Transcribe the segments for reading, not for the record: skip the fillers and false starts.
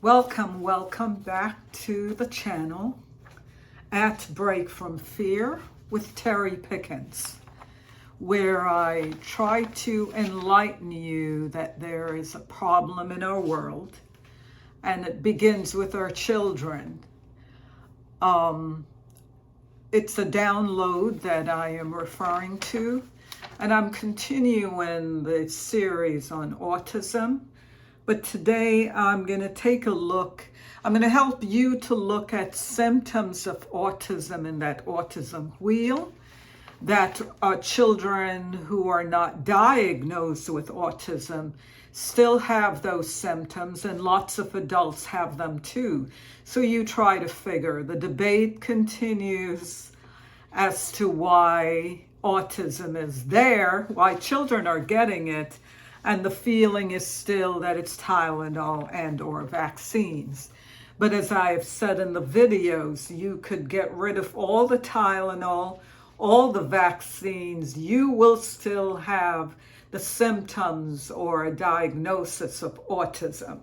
Welcome back to the channel at Break from Fear with Teri Pickens, where I try to enlighten you that there is a problem in our world and it begins with our children. It's a download that I am referring to, and I'm continuing the series on autism. But today I'm going to take a look, I'm going to help you to look at symptoms of autism in that autism wheel, that children who are not diagnosed with autism still have those symptoms, and lots of adults have them too. So you try to figure. The debate continues as to why autism is there, why children are getting it, and the feeling is still that it's Tylenol and or vaccines. But as I have said in the videos, you could get rid of all the Tylenol, all the vaccines, you will still have the symptoms or a diagnosis of autism.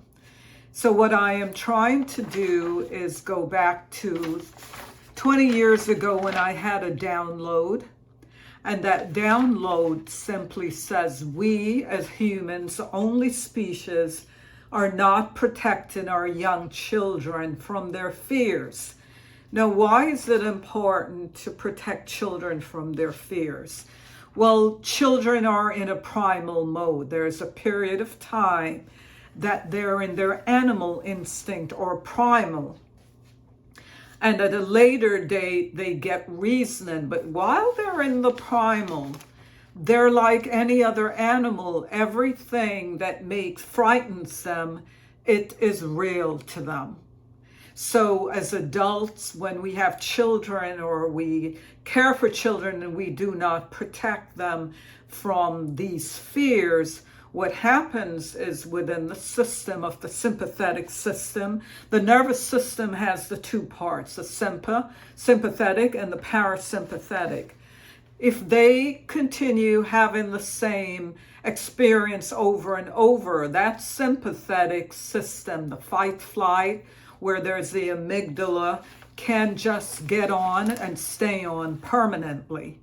So what I am trying to do is go back to 20 years ago when I had a download. And that download simply says we as humans, the only species, are not protecting our young children from their fears. Now, why is it important to protect children from their fears? Well, children are in a primal mode. There's a period of time that they're in their animal instinct or primal. And at a later date, they get reasoning. But while they're in the primal, they're like any other animal. Everything that frightens them, it is real to them. So as adults, when we have children or we care for children and we do not protect them from these fears, what happens is within the system of the sympathetic system, the nervous system has the two parts, the sympathetic and the parasympathetic. If they continue having the same experience over and over, that sympathetic system, the fight flight, where there's the amygdala, can just get on and stay on permanently.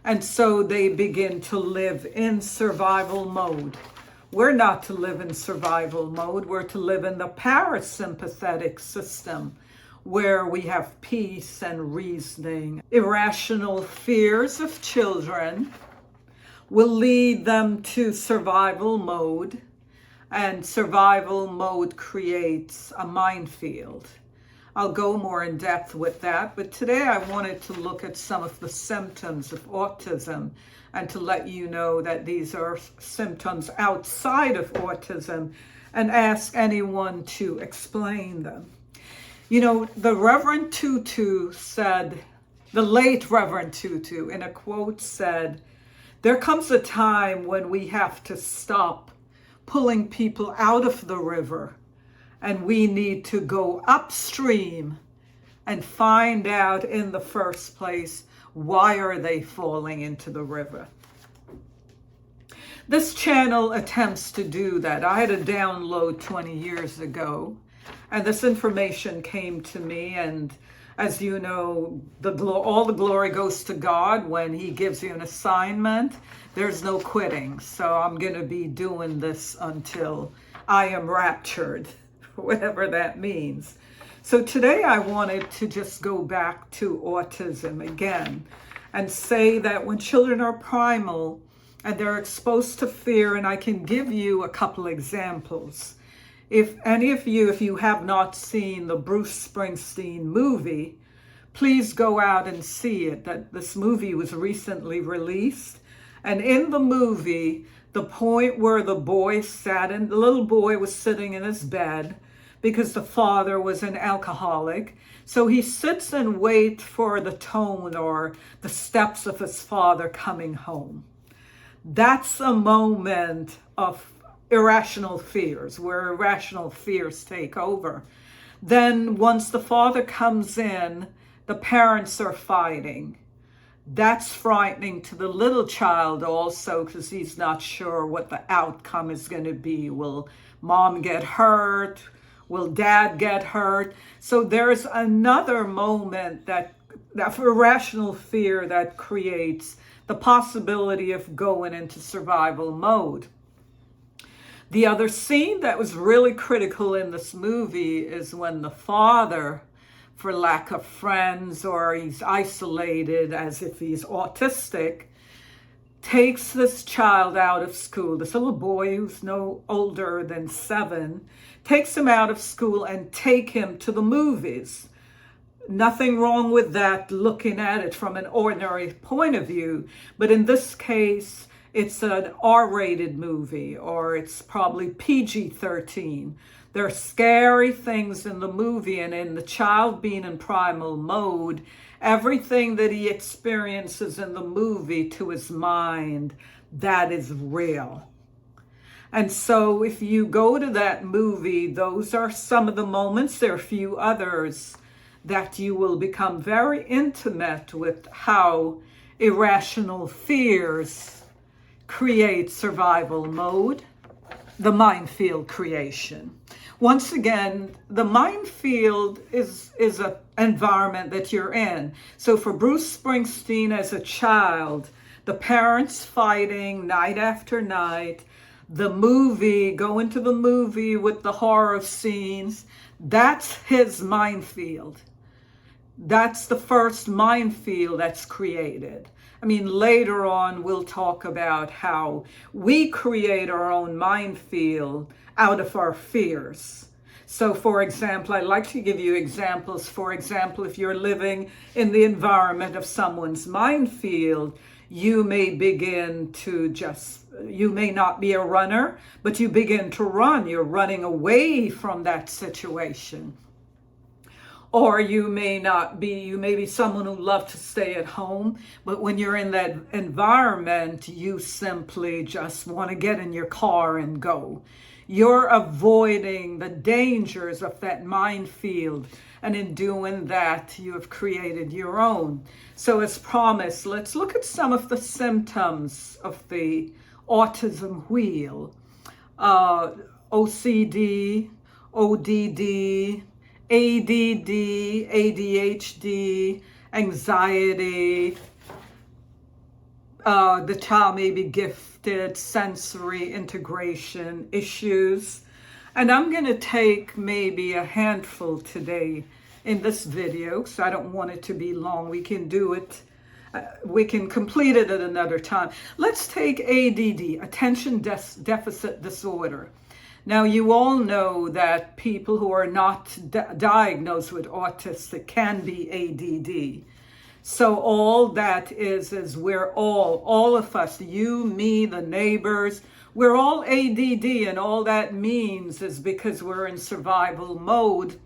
And so they begin to live in survival mode. We're not to live in survival mode. We're to live in the parasympathetic system where we have peace and reasoning. Irrational fears of children will lead them to survival mode, and survival mode creates a minefield. I'll go more in depth with that, but today I wanted to look at some of the symptoms of autism and to let you know that these are symptoms outside of autism and ask anyone to explain them. You know, the Reverend Tutu said, the late Reverend Tutu in a quote said, "There comes a time when we have to stop pulling people out of the river and we need to go upstream and find out in the first place, why are they falling into the river?" This channel attempts to do that. I had a download 20 years ago, and this information came to me, and as you know, all the glory goes to God. When He gives you an assignment, there's no quitting. So I'm going to be doing this until I am raptured, whatever that means. So today I wanted to just go back to autism again and say that when children are primal and they're exposed to fear, and I can give you a couple examples. If any of you, if you have not seen the Bruce Springsteen movie, please go out and see it. That this movie was recently released. And in the movie, the point where the little boy was sitting in his bed because the father was an alcoholic. So he sits and waits for the tone or the steps of his father coming home. That's a moment of irrational fears, where irrational fears take over. Then once the father comes in, the parents are fighting. That's frightening to the little child also, because he's not sure what the outcome is going to be. Will mom get hurt? Will dad get hurt? So there's another moment that irrational fear that creates the possibility of going into survival mode. The other scene that was really critical in this movie is when the father, for lack of friends or he's isolated as if he's autistic, takes this child out of school, this little boy who's no older than 7, takes him out of school and take him to the movies. Nothing wrong with that, looking at it from an ordinary point of view. But in this case, it's an R-rated movie, or it's probably PG-13. There are scary things in the movie, and in the child being in primal mode, everything that he experiences in the movie to his mind, that is real. And so if you go to that movie, those are some of the moments. There are a few others that you will become very intimate with how irrational fears create survival mode, the minefield creation. Once again, the minefield is an environment that you're in. So for Bruce Springsteen as a child, the parents fighting night after night, the movie, going to the movie with the horror scenes, that's his minefield. That's the first minefield that's created. I mean, later on, we'll talk about how we create our own minefield out of our fears. So, for example, I like to give you examples. For example, if you're living in the environment of someone's minefield, you may begin to you may not be a runner, but you begin to run. You're running away from that situation. Or you may be someone who loves to stay at home, but when you're in that environment, you simply just want to get in your car and go. You're avoiding the dangers of that minefield, and in doing that, you have created your own. So as promised, let's look at some of the symptoms of the autism wheel. OCD, ODD, ADD, ADHD, anxiety. The child may be gifted sensory integration issues. And I'm going to take maybe a handful today in this video, because I don't want it to be long. We can do it. We can complete it at another time. Let's take ADD, attention deficit disorder. Now, you all know that people who are not diagnosed with autistic can be ADD. So all that is we're all of us, you, me, the neighbors, we're all ADD, and all that means is because we're in survival mode.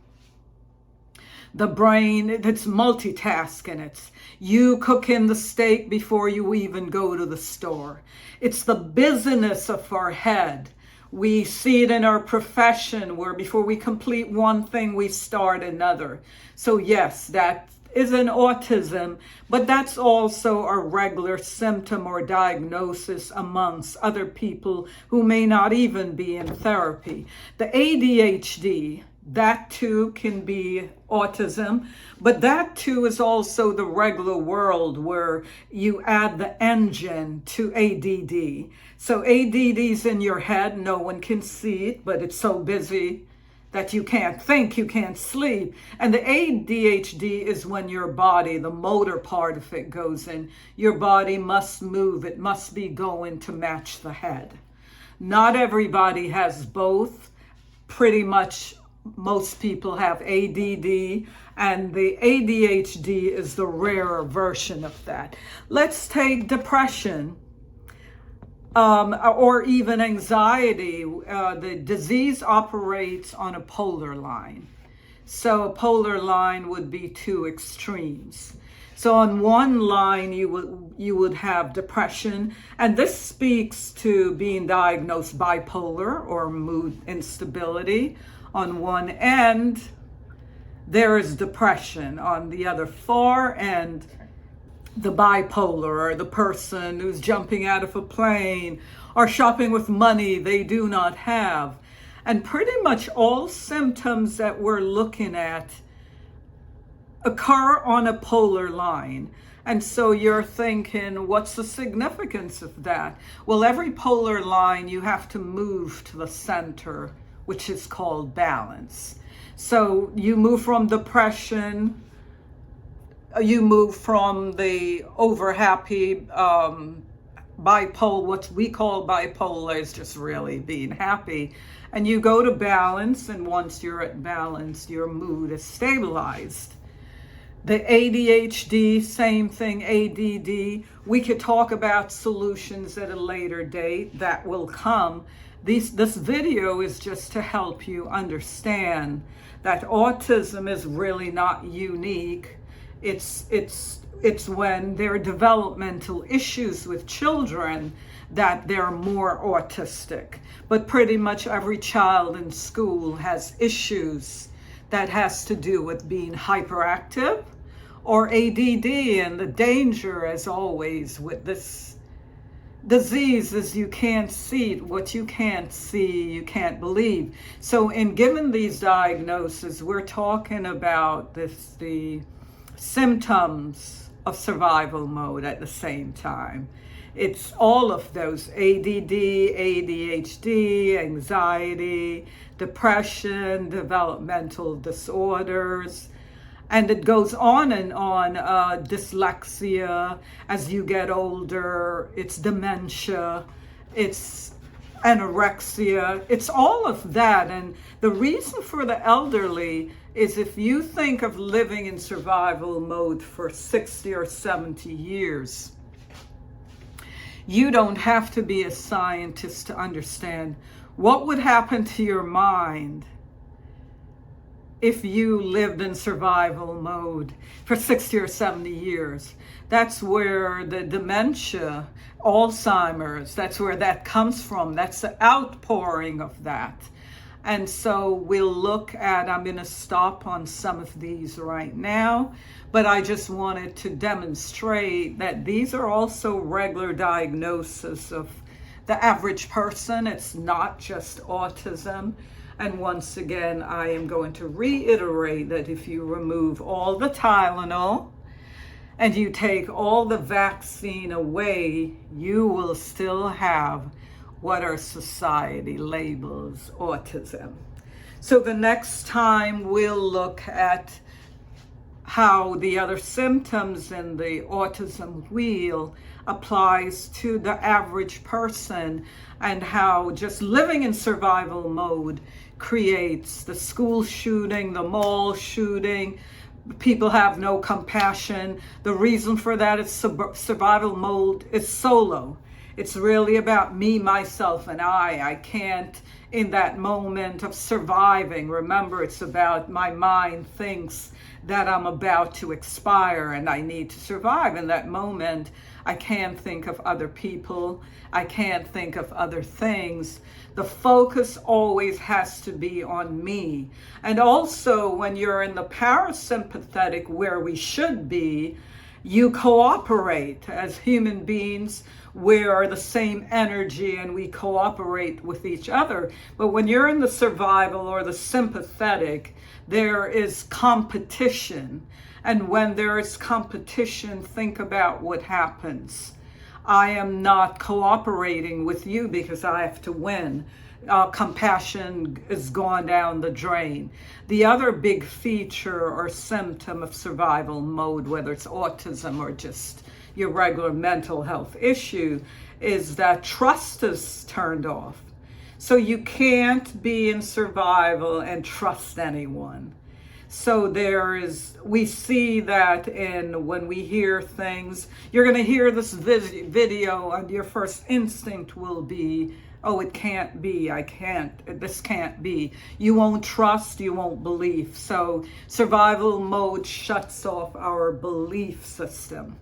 The brain, it's multitasking. It's you cooking the steak before you even go to the store. It's the busyness of our head. We see it in our profession where before we complete one thing, we start another. So yes, that is an autism, but that's also a regular symptom or diagnosis amongst other people who may not even be in therapy. The ADHD, that too can be autism, but that too is also the regular world where you add the engine to ADD. So ADD's in your head, no one can see it, but it's so busy that you can't think, you can't sleep. And the ADHD is when your body, the motor part of it goes in. Your body must move, it must be going to match the head. Not everybody has both. Pretty much most people have ADD, and the ADHD is the rarer version of that. Let's take depression. Or even anxiety. The disease operates on a polar line. So a polar line would be two extremes. So on one line, you would have depression, and this speaks to being diagnosed bipolar or mood instability. On one end, there is depression. On the other far end, the bipolar, or the person who's jumping out of a plane or shopping with money they do not have. And pretty much all symptoms that we're looking at occur on a polar line. And so you're thinking, what's the significance of that? Well, every polar line, you have to move to the center, which is called balance. So you move from depression, you move from the over happy bipolar, what we call bipolar is just really being happy. And you go to balance, and once you're at balance, your mood is stabilized. The ADHD, same thing, ADD. We could talk about solutions at a later date that will come. This video is just to help you understand that autism is really not unique. It's when there are developmental issues with children that they're more autistic. But pretty much every child in school has issues that has to do with being hyperactive or ADD, and the danger, as always, with this disease is you can't see what you can't see, you can't believe. So in giving these diagnoses, we're talking about the symptoms of survival mode at the same time. It's all of those: ADD, ADHD, anxiety, depression, developmental disorders, and it goes on and on. Dyslexia as you get older, it's dementia, it's anorexia, it's all of that. And the reason for the elderly is if you think of living in survival mode for 60 or 70 years, you don't have to be a scientist to understand what would happen to your mind if you lived in survival mode for 60 or 70 years. That's where the dementia, Alzheimer's, that's where that comes from. That's the outpouring of that. And so we'll look at, I'm going to stop on some of these right now, but I just wanted to demonstrate that these are also regular diagnoses of the average person. It's not just autism. And once again, I am going to reiterate that if you remove all the Tylenol and you take all the vaccine away, you will still have what our society labels autism. So the next time we'll look at how the other symptoms in the autism wheel applies to the average person, and how just living in survival mode creates the school shooting, the mall shooting. People have no compassion. The reason for that is survival mode is solo. It's really about me, myself, and I can't, in that moment of surviving. Remember, it's about my mind thinks that I'm about to expire and I need to survive. In that moment, I can't think of other people. I can't think of other things. The focus always has to be on me. And also, when you're in the parasympathetic, where we should be, you cooperate as human beings. We're the same energy and we cooperate with each other. But when you're in the survival or the sympathetic, there is competition. And when there is competition, think about what happens. I am not cooperating with you because I have to win. Compassion is gone down the drain. The other big feature or symptom of survival mode, whether it's autism or just your regular mental health issue, is that trust is turned off. So you can't be in survival and trust anyone. So we see that when we hear things, you're going to hear this video and your first instinct will be, oh, it can't be, this can't be. You won't trust, you won't believe. So survival mode shuts off our belief system.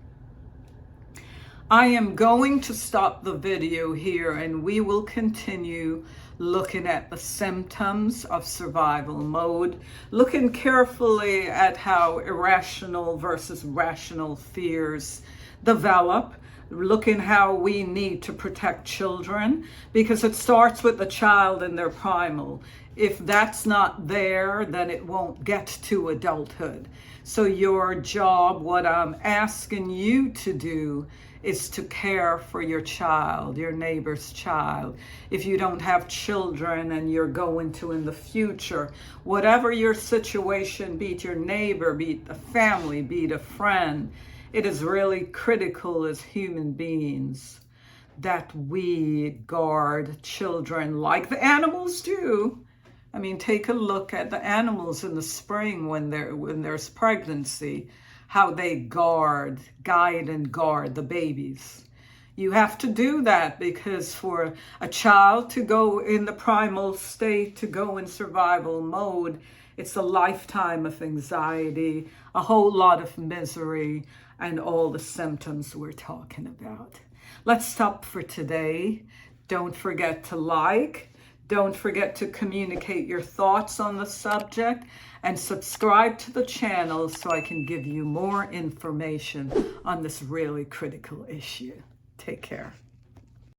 I am going to stop the video here and we will continue looking at the symptoms of survival mode, looking carefully at how irrational versus rational fears develop. looking how we need to protect children, because it starts with the child and their primal. If that's not there, then it won't get to adulthood. So your job, what I'm asking you to do, is to care for your child, your neighbor's child. If you don't have children and you're going to in the future, whatever your situation, be it your neighbor, be it a family, be it a friend, it is really critical as human beings that we guard children like the animals do. I mean, take a look at the animals in the spring when there's pregnancy, how they guide and guard the babies. You have to do that, because for a child to go in the primal state, to go in survival mode, it's a lifetime of anxiety, a whole lot of misery, and all the symptoms we're talking about. Let's stop for today. Don't forget to like. Don't forget to communicate your thoughts on the subject, and subscribe to the channel so I can give you more information on this really critical issue. Take care.